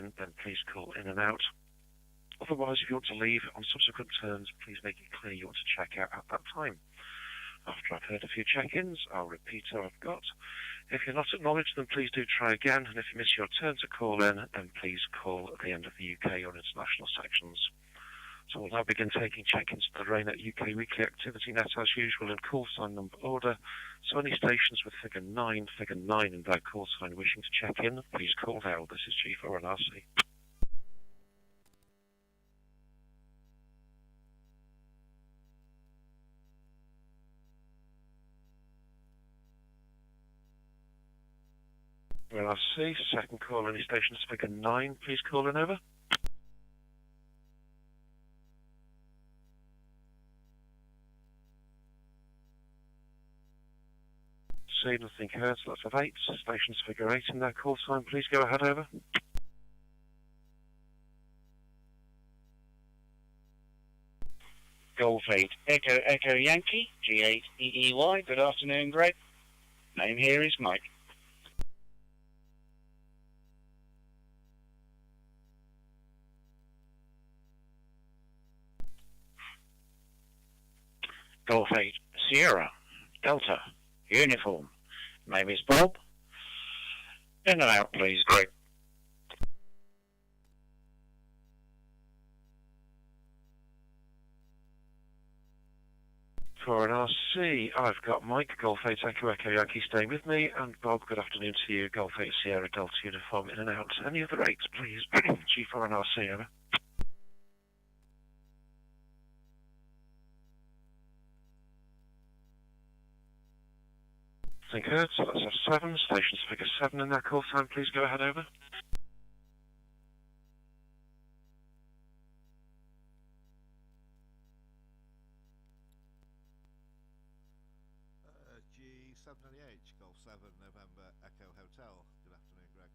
in, then please call in and out. Otherwise, if you want to leave on subsequent turns, please make it clear you want to check out at that time. After I've heard a few check-ins, I'll repeat who I've got. If you're not acknowledged, then please do try again, and if you miss your turn to call in, then please call at the end of the UK or international sections. So we'll now begin taking check-ins to the RAYNET-UK weekly activity net as usual in call sign number order. So any stations with figure 9 in their call sign wishing to check in, please call now. This is G4NRC. NRC, second call, any stations figure 9, please call in over. See, nothing heard, so that's at 8. Stations figure 8 in their call sign, please go ahead over. Golf 8 Echo Echo Yankee, G8 EEY. Good afternoon, Greg. Name here is Mike. Golf 8 Sierra Delta Uniform. Name is Bob. In and out, please, Greg. For an RC, I've got Mike, Golf 8 Echo Echo Yankee staying with me, and Bob, good afternoon to you, Golf 8 Sierra Delta Uniform in and out. Any other rates, please? G4 and RC, over. Think heard, so that's a 7. Stations figure 7 in their call sign, please go ahead over. G798, Golf 7, November, Echo Hotel. Good afternoon, Greg.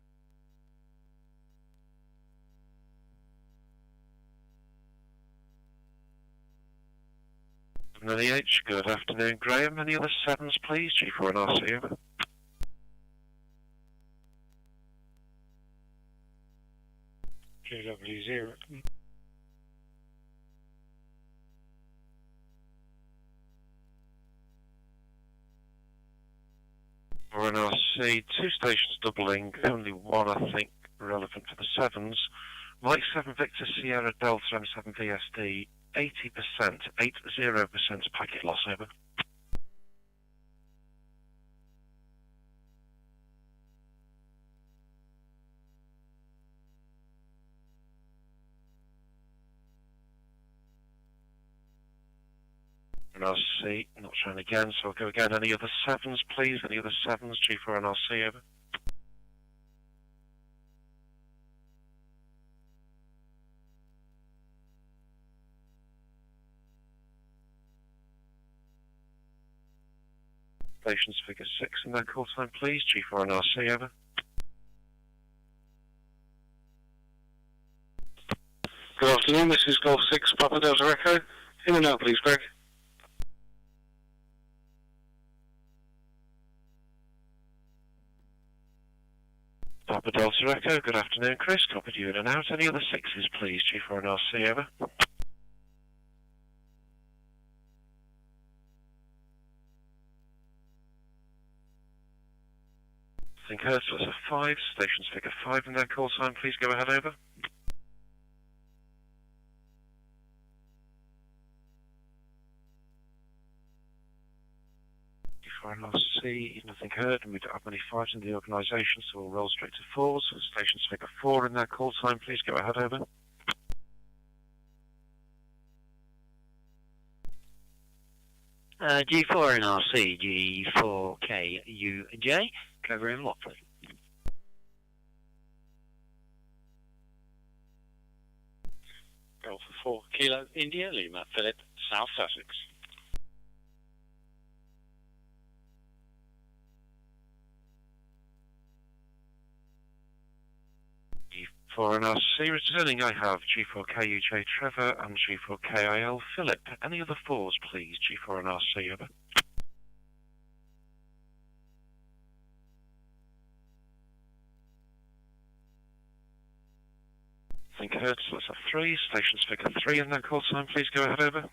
Good afternoon, Graham. Any other 7s, please? G4 and RC, over. GW0. For an RC, 2 stations doubling, only 1, I think, relevant for the 7s. Mike 7 Victor Sierra Delta M7 VSD, 80%, 80% packet loss, over. And RC, not shown again, so I'll go again. Any other 7s, please? Any other 7s? G4 and RC, over. Stations figure 6 in their call time, please. G4 and RC, over. Good afternoon, this is Golf 6 Papa Delta Echo. In and out, please, Greg. Papa Delta Echo, good afternoon, Chris. Copied you in and out. Any other 6s, please? G4 and RC, over. Think heard, so that's a 5. Stations figure 5 in their call sign, please go ahead, over. G4 and RC, nothing heard, and we don't have many 5s in the organisation, so we'll roll straight to 4s. Stations figure 4 in their call sign, please go ahead, over. G4 and RC, G4KUJ, cover in Watford. Golf 4 Kilo India Lima Philip, South Sussex. G4 and RC returning, I have G4KUJ Trevor and G4KIL Philip. Any other 4s, please? G4 and RC, over. heard, so let's have 3. Stations figure 3 in that call sign, please go ahead, over.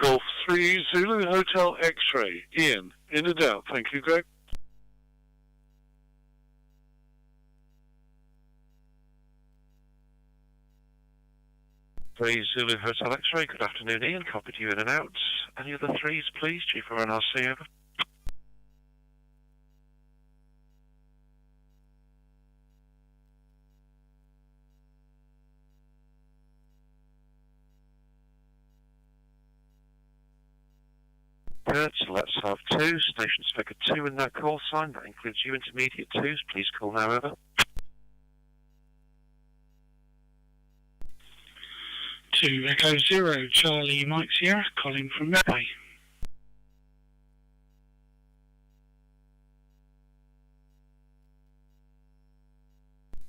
Golf 3 Zulu Hotel X-Ray. Ian, in and out. Thank you, Greg. Three Zulu Hotel X-Ray, good afternoon, Ian. Copy to you in and out. Any other 3s, please? G4NRC, over. Good, so let's have 2. Stations figure 2 in that call sign. That includes you intermediate 2s. Please call now, over. 2 Echo 0 Charlie Mike Sierra, calling from Medway.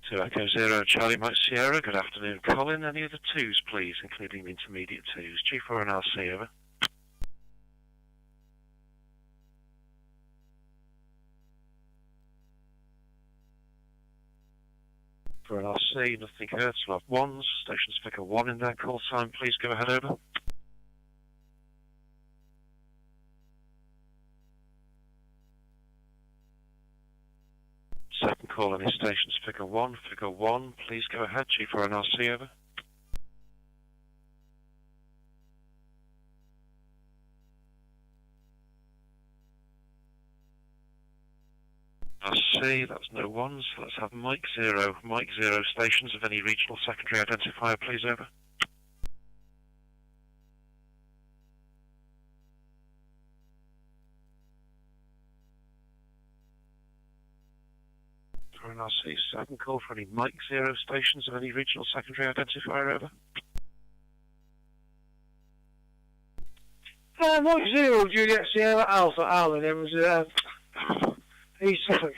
2 Echo 0 Charlie Mike Sierra, good afternoon, Colin. Any other 2s, please, including the intermediate 2s? G4NRC, over. For NRC, nothing heard, so I've 1s. Stations figure 1 in that call sign, please go ahead, over. Second call, any stations figure 1, please go ahead, G4NRC, over. RC, that's no 1s, let's have Mike 0 stations of any regional secondary identifier, please, over. For NRC, second call for any Mike 0 stations of any regional secondary identifier, over. Mike 0, Juliet Sierra Alpha Alan, it was E7.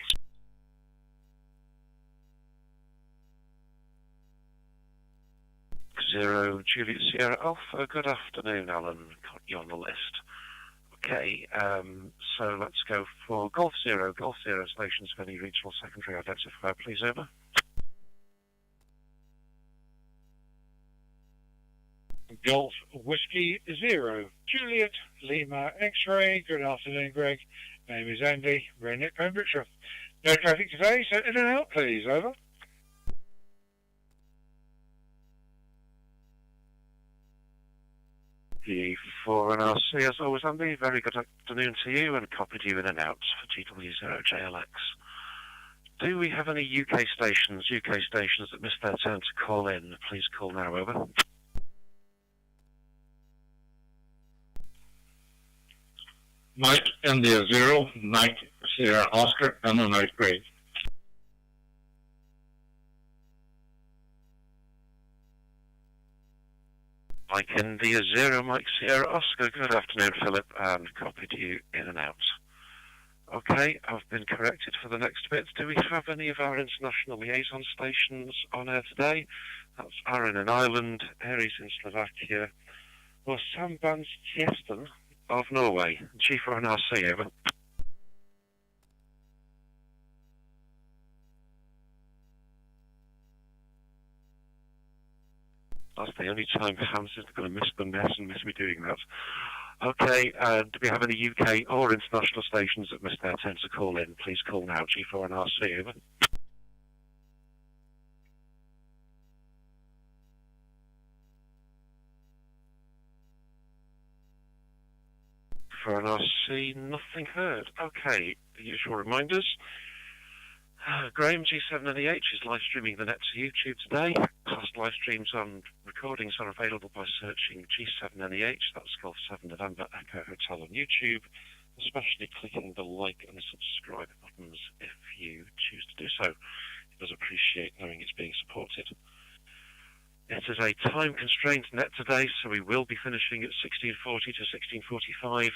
0 Juliet Sierra Alpha, good afternoon, Alan. Got you on the list. Okay, so let's go for Golf 0 stations of any regional secondary identifier, please, over. Golf Whiskey 0 Juliet Lima X-Ray, good afternoon, Greg. Name is Andy, RAYNET Pembrokeshire. No traffic today, so in and out, please, over. G4NRC, as always, Andy. Very good afternoon to you, and copy to you in and out for GW0JLX. Do we have any UK stations that missed their turn to call in? Please call now, over. Mike India 0, Mike Sierra Oscar, and a night grade. Mike India 0, Mike Sierra Oscar. Good afternoon, Philip, and copy to you in and out. Okay, I've been corrected for the next bit. Do we have any of our international liaison stations on air today? That's Aran in Ireland, Aries in Slovakia, or Sambandstjenesten of Norway. G4NRC, over. That's the only time Hans is going to miss the mess and miss me doing that. Okay, do we have any UK or international stations that missed their turn to call in? Please call now, G4NRC, over. For NRC, nothing heard. Okay, the usual reminders. Graham, G7NEH is live streaming the net to YouTube today. Past live streams and recordings are available by searching G7NEH, that's Golf 7 November Echo Hotel on YouTube, especially clicking the like and subscribe buttons if you choose to do so. It does appreciate knowing it's being supported. It is a time-constrained net today, so we will be finishing at 16:40 to 16:45.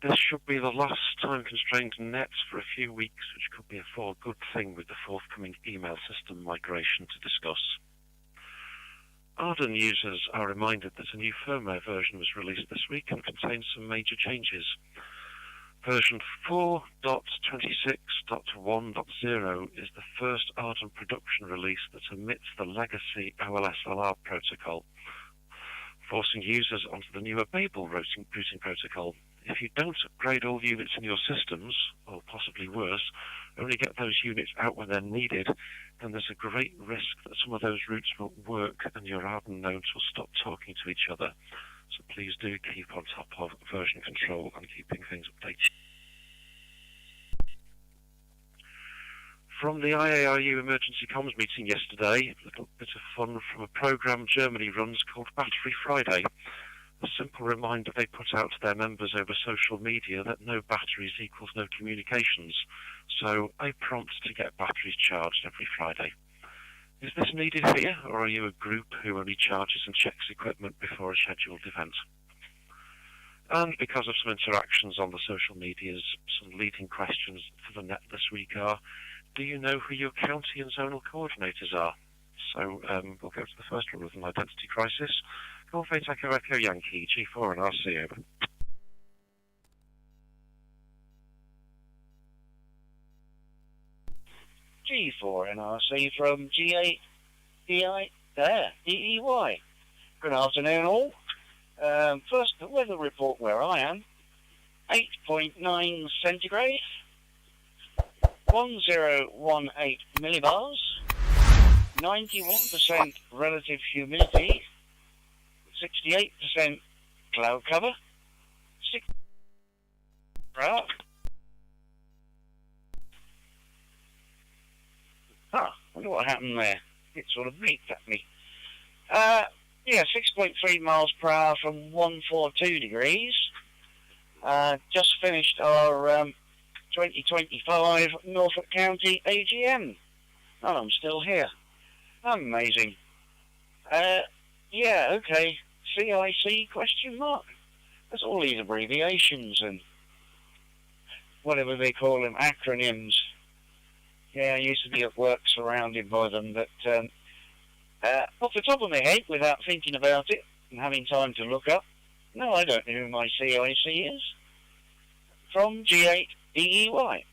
This should be the last time-constrained net for a few weeks, which could be a good thing with the forthcoming email system migration to discuss. Arden users are reminded that a new firmware version was released this week and contains some major changes. Version 4.26.1.0 is the first Ardent production release that omits the legacy OLSLR protocol, forcing users onto the newer Babel routing protocol. If you don't upgrade all units in your systems, or possibly worse, only get those units out when they're needed, then there's a great risk that some of those routes won't work and your Ardent nodes will stop talking to each other. So please do keep on top of version control and keeping things updated. From the IARU emergency comms meeting yesterday, a little bit of fun from a programme Germany runs called Battery Friday. A simple reminder they put out to their members over social media that no batteries equals no communications. So a prompt to get batteries charged every Friday. Is this needed here, or are you a group who only charges and checks equipment before a scheduled event? And because of some interactions on the social medias, some leading questions for the net this week are, do you know who your county and zonal coordinators are? So we'll go to the first one with an identity crisis. Golf 8 Echo Echo Yankee, G4 and RC, over. G4 NRC from G8 DEY. Good afternoon all. First, the weather report where I am. 8.9 centigrade, 1018 millibars, 91% relative humidity, 68% cloud cover, 6 I wonder what happened there. It sort of beeped at me. 6.3 miles per hour from 142 degrees. Just finished our 2025 Norfolk County AGM. And I'm still here. Amazing. Okay. CIC question mark. There's all these abbreviations and whatever they call them, acronyms. Yeah, I used to be at work surrounded by them, but off the top of my head, without thinking about it and having time to look up, no, I don't know who my CIC is. From G8 DEY.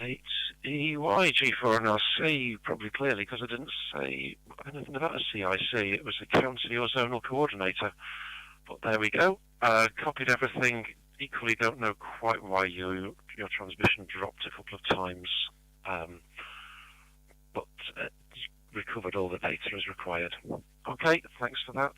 8 EY, G4 and RC, probably clearly, because I didn't say anything about a CIC. It was a county or zonal coordinator. But there we go. Copied everything. Equally don't know quite why your transmission dropped a couple of times. But recovered all the data as required. Okay, thanks for that.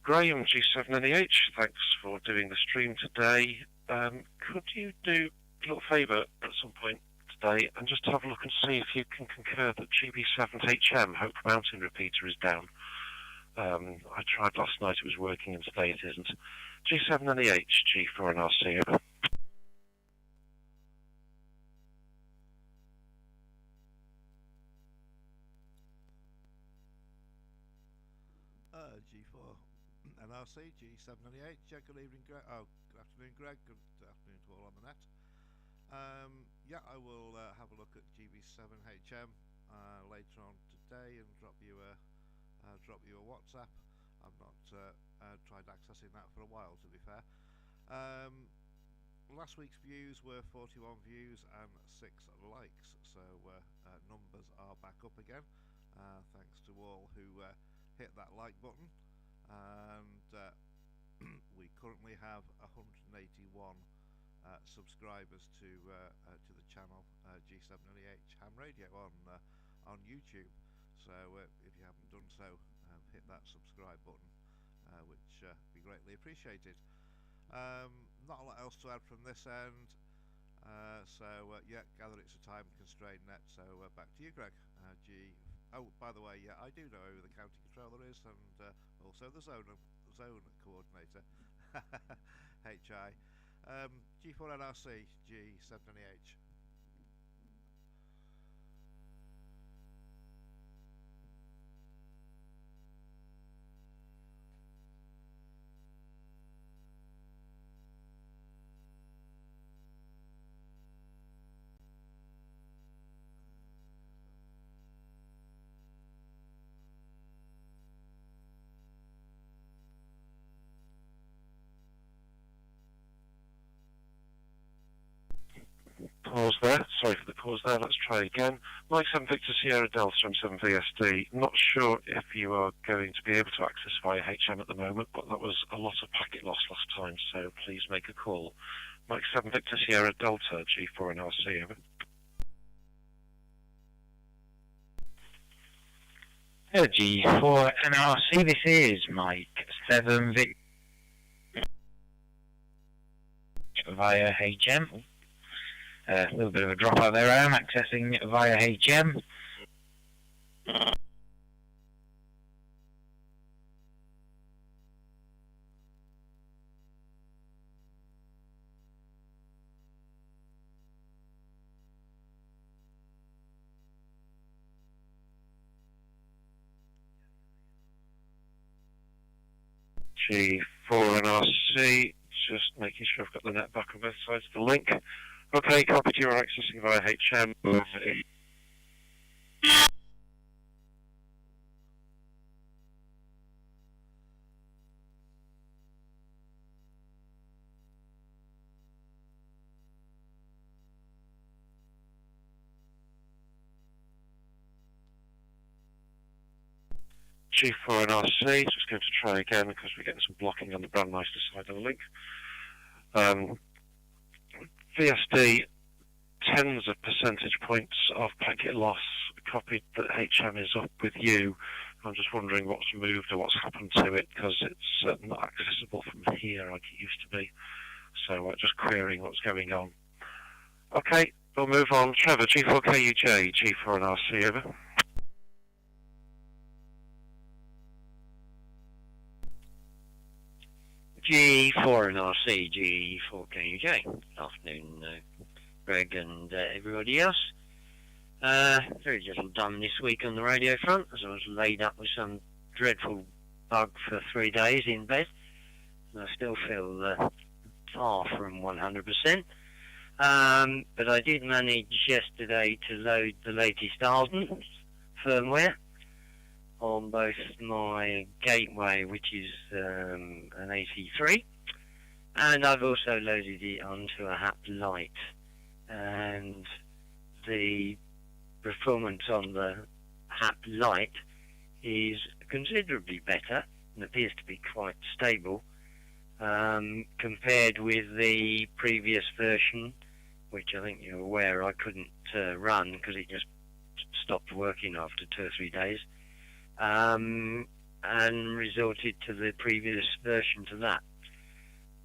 Graham, G7NEH, thanks for doing the stream today. Could you do a little favour at some point today and just have a look and see if you can concur that GB7HM, Hope Mountain repeater, is down? I tried last night, it was working, and today it isn't. G7NEH, G4 and RC, over. G4 NRC, G798. Good evening, Greg. Good afternoon, Greg. Good afternoon to all on the net. I will have a look at GB7HM later on today and drop you a WhatsApp. I've not tried accessing that for a while, to be fair. Last week's views were 41 views and 6 likes, so numbers are back up again. Thanks to all who hit that like button, and we currently have 181 subscribers to the channel G7NEH Ham Radio on YouTube. So if you haven't done so, hit that subscribe button, which be greatly appreciated. Not a lot else to add from this end. Gather it's a time constrained net. So back to you, Greg. Oh, by the way, I do know who the county controller is, and also the zone coordinator, HI. G4NRC, G7NEH. pause there. Sorry for the pause there. Let's try again. Mike 7 Victor Sierra Delta M7 VSD. Not sure if you are going to be able to access via HM at the moment, but that was a lot of packet loss last time, so please make a call. Mike 7 Victor Sierra Delta G4 and RC, over. G4 and RC, this is Mike 7 Victor via HM. A little bit of a drop out there. I am accessing via HM. G4 and RC, just making sure I've got the net back on both sides of the link. Okay, copy to your accessing via HM. G4 and RC, just going to try again because we're getting some blocking on the Brandmeister side of the link. VSD, tens of percentage points of packet loss, copied that HM is up with you. I'm just wondering what's moved or what's happened to it, because it's not accessible from here like it used to be. So just querying what's going on. Okay, we'll move on. Trevor, G4KUJ, G4 and RC, over. G4 and RC, G4KUJ. Good afternoon, Greg and everybody else. Very little done this week on the radio front, as I was laid up with some dreadful bug for 3 days in bed. And I still feel far from 100%. But I did manage yesterday to load the latest Arden firmware on both my gateway, which is an AC3, and I've also loaded it onto a HAP Lite, and the performance on the HAP Lite is considerably better and appears to be quite stable compared with the previous version, which I think you're aware I couldn't run because it just stopped working after 2 or 3 days. And resorted to the previous version to that.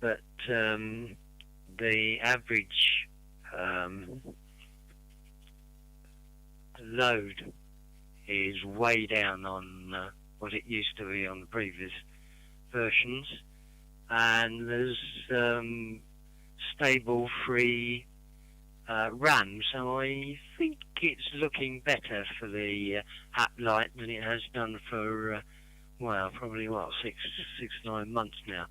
But the average load is way down on what it used to be on the previous versions, and there's stable free RAM, so I think it's looking better for the HAP Lite than it has done for well, probably 6 to 9 months now.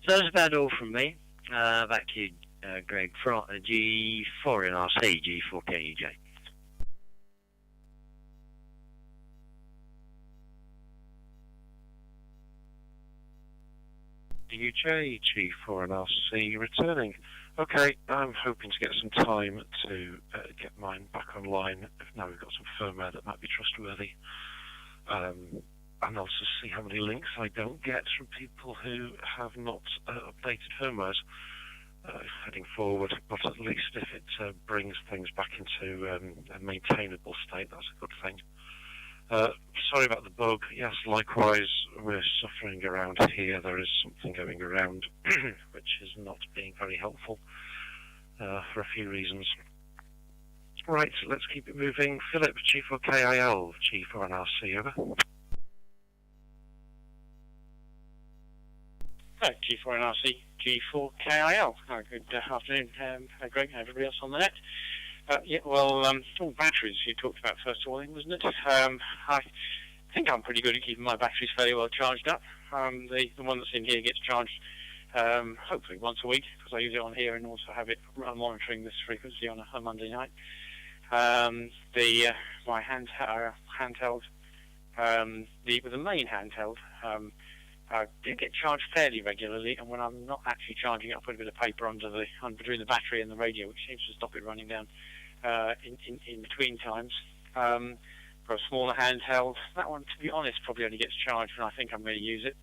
So that's about all from me. Back to you, Greg, from G4 and RC, G4KUJ. UJ, G4 and RC returning. Okay, I'm hoping to get some time to get mine back online. Now we've got some firmware that might be trustworthy. And also see how many links I don't get from people who have not updated firmwares heading forward. But at least if it brings things back into a maintainable state, that's a good thing. Sorry about the bug. Yes, likewise, we're suffering around here. There is something going around which is not being very helpful for a few reasons. Right, let's keep it moving. Philip, G4KIL, G4 and RC, over. Hello, G4 and RC, G4KIL. Good afternoon, Greg and everybody else on the net. Yeah, well, batteries you talked about first of all, wasn't it? I think I'm pretty good at keeping my batteries fairly well charged up. The one that's in here gets charged hopefully once a week, because I use it on here and also have it monitoring this frequency on a Monday night. My handheld, with the main handheld, I do get charged fairly regularly, and when I'm not actually charging it, I put a bit of paper between the battery and the radio, which seems to stop it running down in between times. For a smaller handheld, that one, to be honest, probably only gets charged when I think I'm going to use it.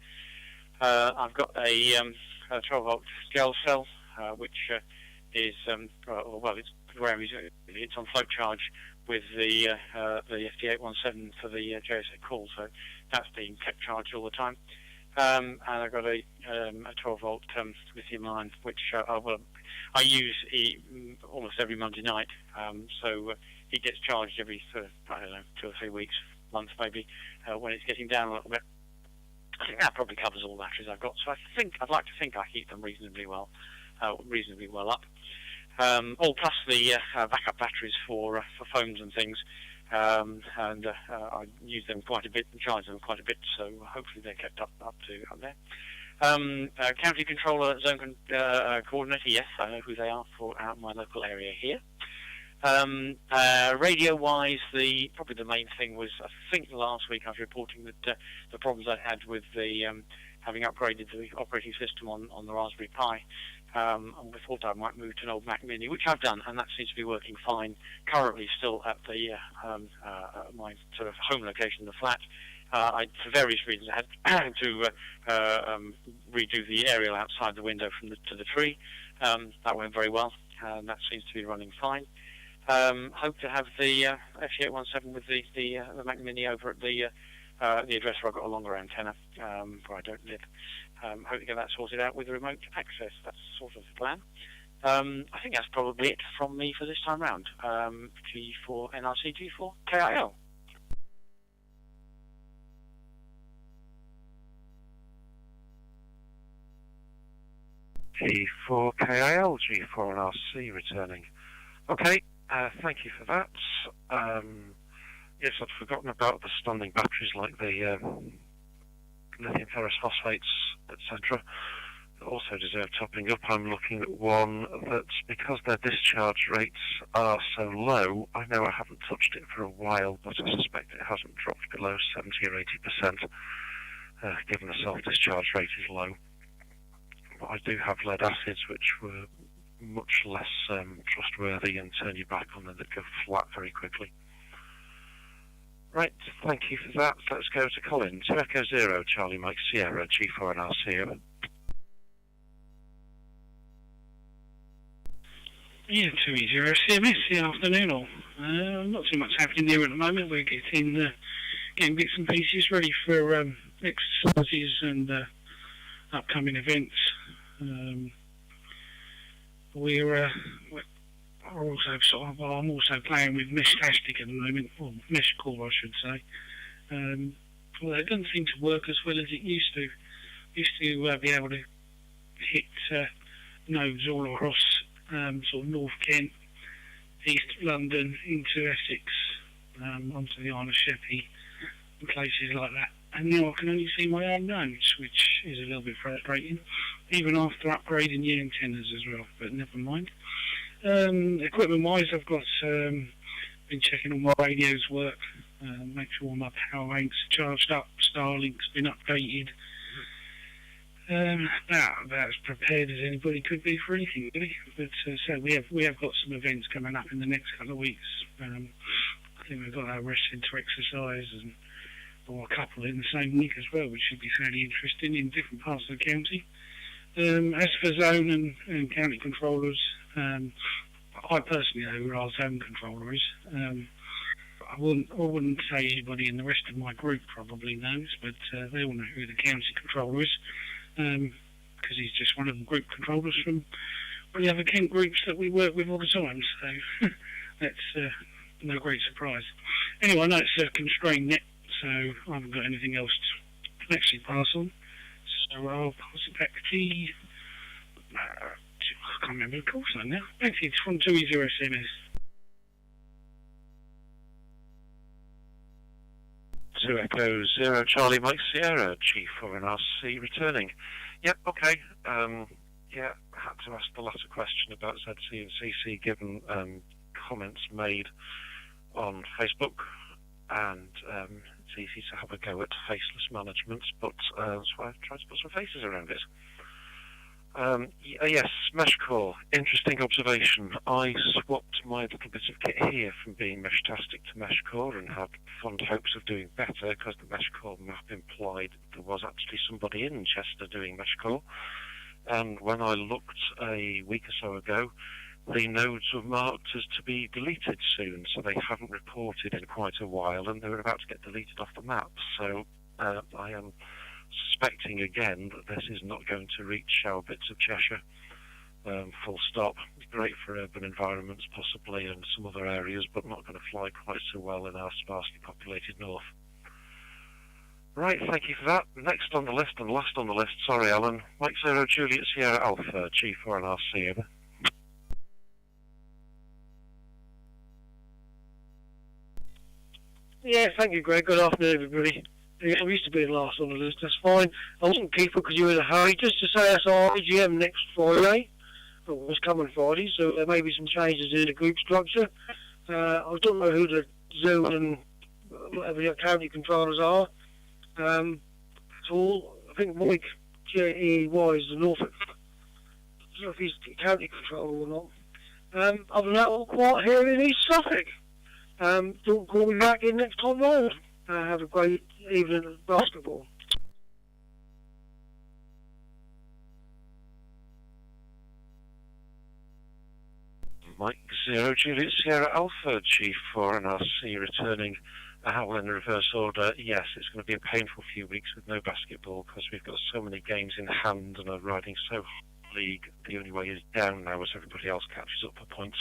I've got a 12-volt gel cell, which is well, it's where I'm using it. It's on float charge with the FT817 for the JSA call, so that's being kept charged all the time. And I've got a 12-volt lithium-ion, which I use almost every Monday night. So it gets charged every I don't know, 2 or 3 weeks, month maybe, when it's getting down a little bit. I think that probably covers all the batteries I've got. So I'd like to think I keep them reasonably well up. Plus the backup batteries for phones and things, and I use them quite a bit and charge them quite a bit. So hopefully they're kept up there. County controller, zone coordinator. Yes, I know who they are for out my local area here. Radio-wise, probably the main thing was, I think last week I was reporting that the problems I had with the having upgraded the operating system on the Raspberry Pi. And we thought I might move to an old Mac Mini, which I've done, and that seems to be working fine. Currently, still at the my sort of home location, the flat. For various reasons, I had to redo the aerial outside the window to the tree. That went very well, and that seems to be running fine. Hope to have the FT817 with the Mac Mini over at the address where I've got a longer antenna, where I don't live. Hope to get that sorted out with remote access. That's sort of the plan. I think that's probably it from me for this time round. G4 NRC, G4 KIL. G4 KIL, G4 NRC returning. Okay, thank you for that. Yes, I'd forgotten about the standing batteries like the lithium ferrous phosphates, etc. that also deserve topping up. I'm looking at one that, because their discharge rates are so low, I know I haven't touched it for a while, but I suspect it hasn't dropped below 70 or 80%, given the self-discharge rate is low. But I do have lead acids, which were much less trustworthy and turn you back on them that go flat very quickly. Right, thank you for that. Let's go to Colin. 2 Echo 0, Charlie Mike Sierra, G4 NRC, over. Yeah, 2E0 CMS, good afternoon all. Not too much happening here at the moment. We're getting bits and pieces ready for exercises and upcoming events. I'm also playing with Meshtastic at the moment, or Mesh Core I should say. Well, it doesn't seem to work as well as it used to. Used to be able to hit nodes all across sort of North Kent, East London, into Essex, onto the Isle of Sheppey, and places like that. And now I can only see my own nodes, which is a little bit frustrating, even after upgrading the antennas as well, but never mind. Equipment-wise, I've got been checking all my radios work, make sure all my power banks are charged up, Starlink's been updated. About as prepared as anybody could be for anything, really. But so we have got some events coming up in the next couple of weeks. I think we've got our Rest Centre exercise or a couple in the same week as well, which should be fairly interesting in different parts of the county. As for zone and county controllers, I personally know who our zone controller is. I wouldn't say anybody in the rest of my group probably knows, but they all know who the county controller is, because he's just one of the group controllers from one of the other Kent groups that we work with all the time. So that's no great surprise. Anyway, I know it's a constrained net, so I haven't got anything else to actually pass on. So I'll pass it back to I can't remember the call sign now. Actually, it's from 2E0 CMS. 2 Echo 0, Charlie Mike Sierra, G4 NRC returning. Yep, okay. Yeah, I had to ask the latter question about ZC and CC given comments made on Facebook, and it's easy to have a go at faceless management, but that's why I've tried to put some faces around it. Yes, mesh core. Interesting observation. I swapped my little bit of kit here from being Meshtastic to mesh core and had fond hopes of doing better because the mesh core map implied there was actually somebody in Chester doing mesh core. And when I looked a week or so ago, the nodes were marked as to be deleted soon, so they haven't reported in quite a while, and they were about to get deleted off the map. So I am suspecting again that this is not going to reach our bits of Cheshire. Full stop. Great for urban environments possibly and some other areas, but not going to fly quite so well in our sparsely populated north. Right, thank you for that. Next on the list and last on the list, sorry Alan, Mike 0 Juliet Sierra Alpha, G4NRC, over. Yeah, thank you, Greg. Good afternoon, everybody. Yeah, I'm used to being last on the list, that's fine. I wasn't keeping because you were in a hurry. Just to say that's our AGM next Friday. Well, it's coming Friday, so there may be some changes in the group structure. I don't know who the Zoom and whatever the county controllers are. At all. I think Mike J-E-Y is the Norfolk. I don't know if he's the county controller or not. Other than that, all quiet here in East Suffolk. Don't call me back in next time round. Have a great evening of basketball. Mike 0 Juliet Sierra Alpha, G4NRC, returning a howl in reverse order. Yes, it's going to be a painful few weeks with no basketball because we've got so many games in hand and are riding so hard league. The only way is down now as everybody else catches up for points.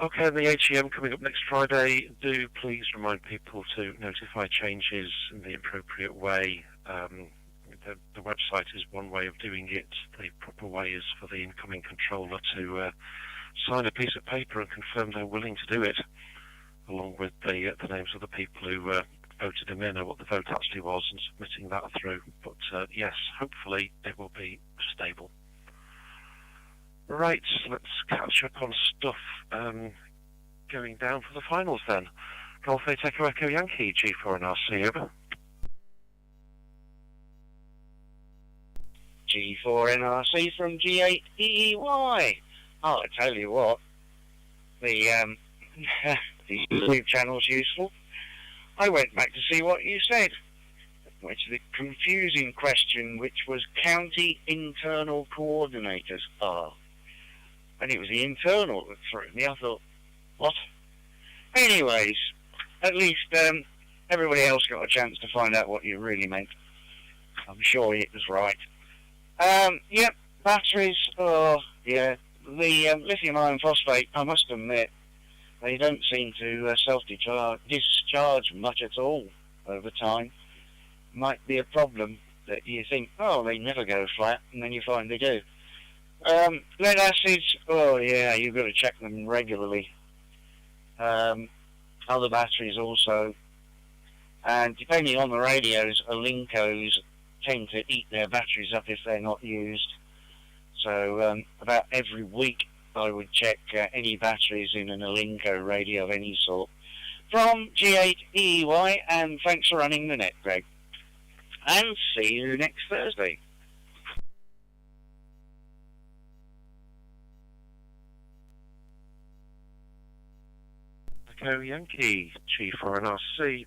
Okay, the AGM coming up next Friday. Do please remind people to notify changes in the appropriate way. The website is one way of doing it. The proper way is for the incoming controller to sign a piece of paper and confirm they're willing to do it, along with the names of the people who voted them in or what the vote actually was and submitting that through. But yes, hopefully it will be stable. Right, let's catch up on stuff going down for the finals then. Golf 8 Echo Echo Yankee, G4NRC, over. G4NRC from G8EEY. Oh, I tell you what, the YouTube channel's useful. I went back to see what you said, which the confusing question, which was county internal coordinators are. And it was the internal that threw me. I thought, what? Anyways, at least everybody else got a chance to find out what you really meant. I'm sure it was right. Yep, batteries, oh, yeah. The lithium iron phosphate, I must admit, they don't seem to discharge much at all over time. Might be a problem that you think, oh, they never go flat, and then you find they do. Lead acids, oh yeah, you've got to check them regularly. Other batteries also. And depending on the radios, Alincos tend to eat their batteries up if they're not used. So about every week I would check any batteries in an Alinco radio of any sort. From G8EY, and thanks for running the net, Greg. And see you next Thursday. Echo Yankee, G4NRC.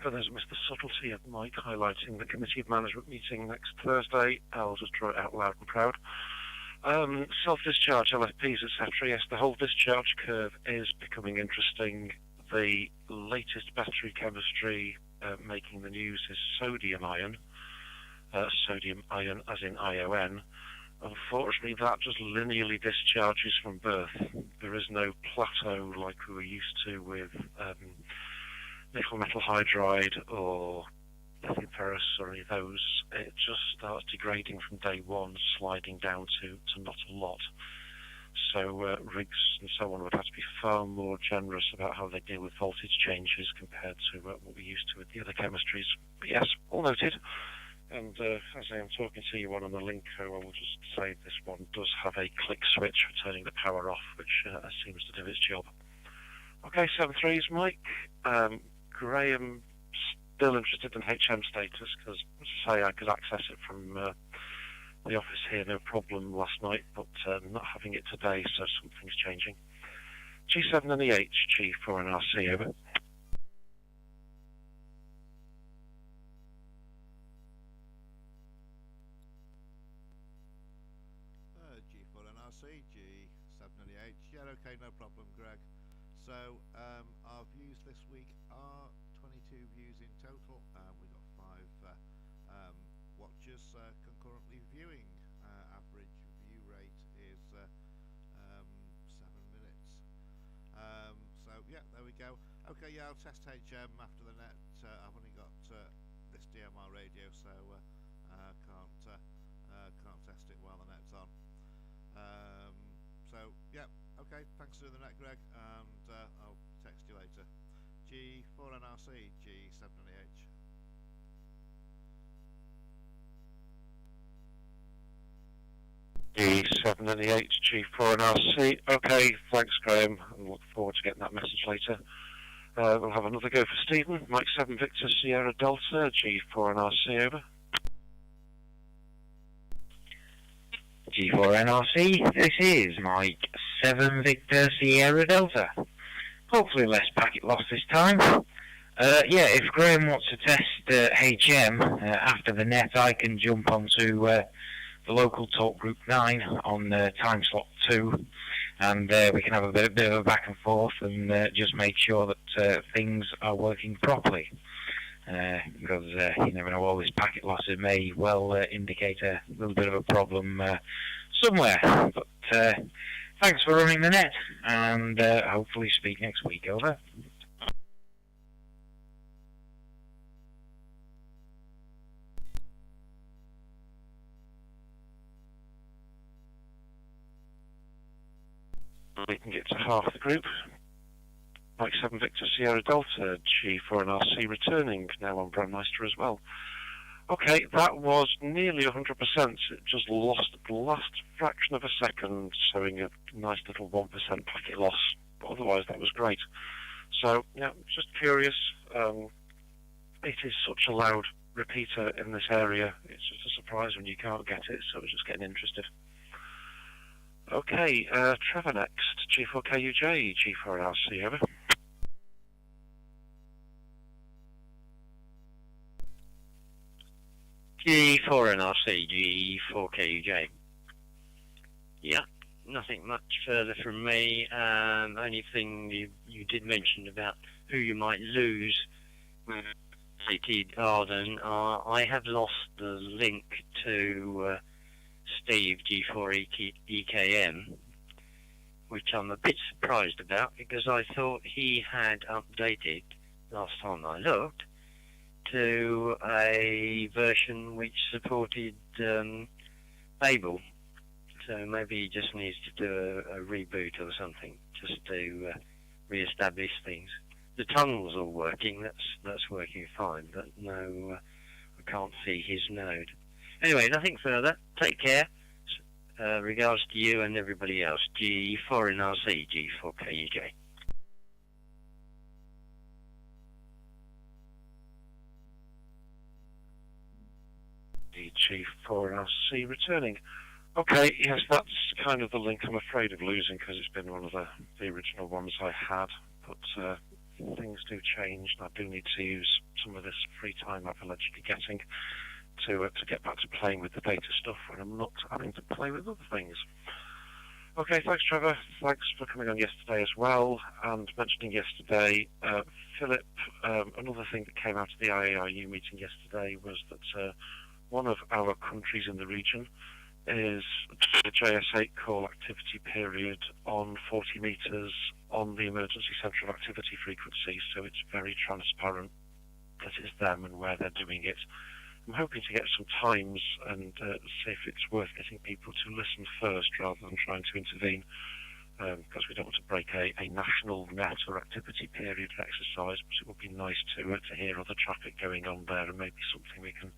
For those who missed the subtlety of Mike highlighting the Committee of Management meeting next Thursday, I'll just draw it out loud and proud. Self-discharge, LFPs, etc. Yes, the whole discharge curve is becoming interesting. The latest battery chemistry making the news is sodium ion as in ION. Unfortunately, that just linearly discharges from birth. There is no plateau like we were used to with nickel metal hydride or lithium ferrous or any of those. It just starts degrading from day one, sliding down to not a lot. So rigs and so on would have to be far more generous about how they deal with voltage changes compared to what we're used to with the other chemistries. But yes, all noted. And as I am talking to you on the Linko, I will just say this one does have a click switch for turning the power off, which seems to do its job. Okay, 7.3s, Mike. Graham still interested in HM status? Because, as I say, I could access it from the office here, no problem last night, but not having it today, so something's changing. G7 and the H, G4 and RC, over. G4 and RC, G7 and the H. Yeah, okay, no problem, Greg. So, our views this week are 22 views in total. We've got 5 watchers concurrently viewing. Average view rate is 7 minutes. So yeah, there we go. Okay, yeah, I'll test HM after the net. I've only got this DMR radio, so can't test it while the net's on. So yeah, okay, thanks for the net, Greg, and I'll text you later. G4 NRC, G7 and H. G7 and the H, G4 and RC. Okay, thanks, Graham. I look forward to getting that message later. We'll have another go for Stephen. Mike 7 Victor Sierra Delta, G4 and RC, over. G4 NRC, this is Mike 7 Victor Sierra Delta. Hopefully less packet loss this time. Yeah, if Graham wants to test HM after the net, I can jump onto the local talk group 9 on time slot 2, and we can have a bit of a back and forth and just make sure that things are working properly. Because you never know, all this packet losses may well indicate a little bit of a problem somewhere. But thanks for running the net, and hopefully speak next week. Over. We can get to half the group. Mike 7 Victor Sierra Delta, G4 and RC returning, now on Brandmeister as well. Okay, that was nearly 100%. It just lost the last fraction of a second, showing a nice little 1% packet loss. But otherwise, that was great. So, yeah, just curious. It is such a loud repeater in this area. It's just a surprise when you can't get it, so I was just getting interested. Okay, Trevor next. G4KUJ, G4 and RC, over. G4 and RC, G4KUJ. Yeah, nothing much further from me. Only thing you did mention about who you might lose with AT Garden. I have lost the link to Steve G4EKM, which I'm a bit surprised about, because I thought he had updated last time I looked to a version which supported Babel. So maybe he just needs to do a reboot or something just to re-establish things. The tunnel's all working, that's working fine, but no, I can't see his node. Anyway, nothing further. Take care. Regards to you and everybody else. G4 and RC, G4KUJ. G4 and RC returning. Okay, yes, that's kind of the link I'm afraid of losing, because it's been one of the original ones I had, but things do change, and I do need to use some of this free time I'm allegedly getting to get back to playing with the data stuff when I'm not having to play with other things. Okay, thanks Trevor, thanks for coming on yesterday as well, and mentioning yesterday, Philip, another thing that came out of the IARU meeting yesterday was that one of our countries in the region is the JS8 call activity period on 40 metres on the emergency central activity frequency, so it's very transparent that it's them and where they're doing it. I'm hoping to get some times and see if it's worth getting people to listen first rather than trying to intervene, because we don't want to break a national net or activity period exercise, but it would be nice to hear other traffic going on there, and maybe something we can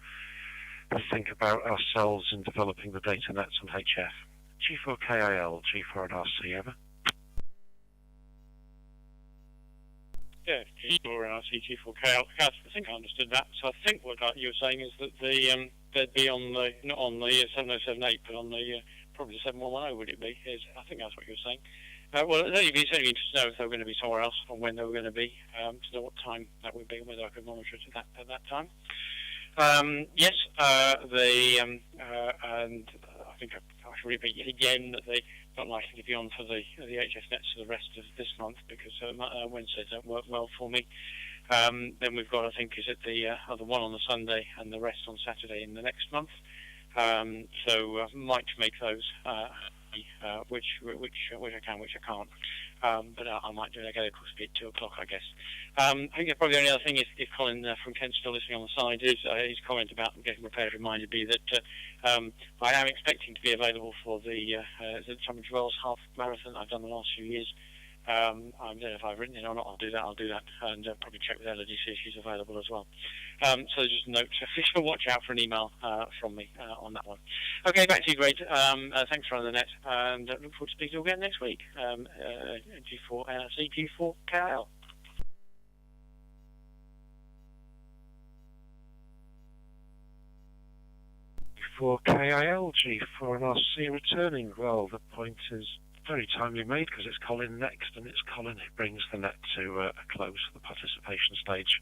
think about ourselves in developing the data nets on HF. G4KIL, G4 and RC, over. Yeah, G4 NRC, G4K. I think I understood that. So I think what you were saying is that they'd be on the, not on the 7078, but on the probably the 7110, would it be? I think that's what you were saying. Well, it'd be certainly interesting to know if they were going to be somewhere else and when they were going to be, to know what time that would be and whether I could monitor it at that time. Yes, and I think I should repeat yet again that they not likely to be on for the HS nets for the rest of this month because Wednesdays don't work well for me. Then we've got, I think, is it the other one on the Sunday and the rest on Saturday in the next month. So might make those, which I can, which I can't. But I might do it. I get it possibly at 2 o'clock, I guess. I think probably the only other thing is if Colin from Kent's still listening on the side is his comment about getting repaired reminded me that I am expecting to be available for the Tunbridge Wells half marathon I've done the last few years. I don't know if I've written it or not. I'll do that, and probably check with Ella to see if she's available as well. So just a note, watch out for an email from me on that one. Okay, back to you, Greg. Thanks for running the net, and look forward to speaking to you again next week. G4 NRC, G4 KL. For KIL, G4 NRC returning. Well, the point is very timely made because it's Colin next, and it's Colin who brings the net to a close for the participation stage.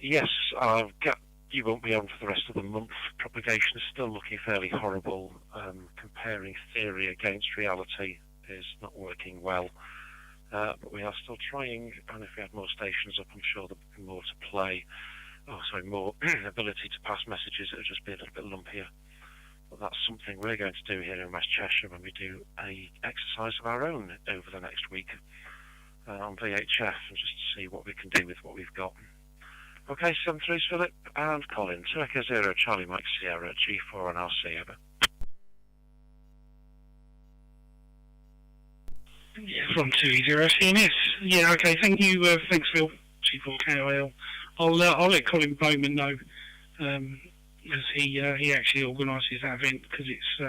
Yes, you won't be on for the rest of the month. Propagation is still looking fairly horrible. Comparing theory against reality is not working well. But we are still trying, and if we had more stations up, I'm sure there'd be more to play. More ability to pass messages. It would just be a little bit lumpier. But that's something we're going to do here in West Cheshire when we do a exercise of our own over the next week on VHF, and just to see what we can do with what we've got. Okay, 73's Philip and Colin. 2 Echo 0 Charlie Mike Sierra, G4 NRC, over. Yeah, from 2 0 CMS. Yeah, okay, thank you. Thanks, Phil. G4 KIL. I'll let Colin Bowman know, as he actually organises that event because it's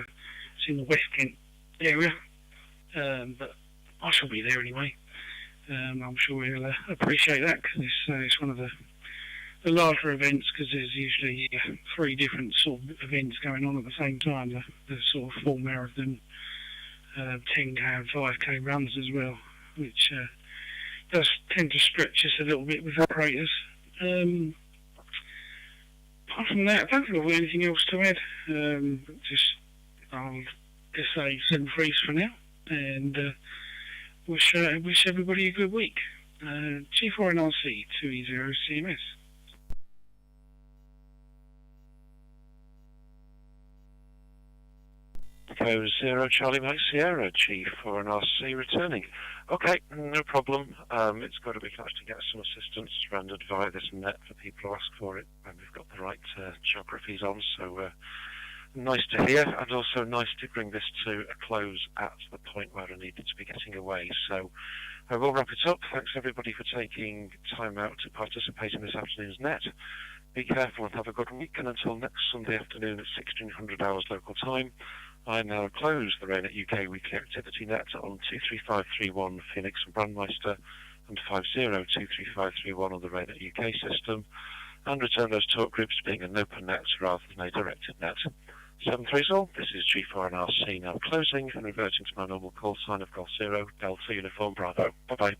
in the West Kent area. But I shall be there anyway. I'm sure he'll appreciate that because it's one of the larger events because there's usually 3 different sort of events going on at the same time. The sort of full marathon, 10k and 5k runs as well, which does tend to stretch us a little bit with operators. Apart from that, I don't think I've got anything else to add. I'll just say 7 freeze for now, and wish everybody a good week. G4 NRC 2E0 CMS. Echo 0 Charlie Mike Sierra, G4 NRC returning. Okay, no problem. It's got to be nice to get some assistance rendered via this net for people who ask for it, and we've got the right geographies on, so nice to hear, and also nice to bring this to a close at the point where I needed to be getting away. So I will wrap it up. Thanks everybody for taking time out to participate in this afternoon's net. Be careful and have a good week, and until next Sunday afternoon at 1600 hours local time, I now close the RAYNET-UK weekly activity net on 23531 Pheonix and Brandmeister and 5023531 on the RAYNET-UK system, and return those talk groups being an open net rather than a directed net. 730 all, this is G4 NRC now closing and reverting to my normal call sign of Golf 0 Delta Uniform Bravo. Bye bye.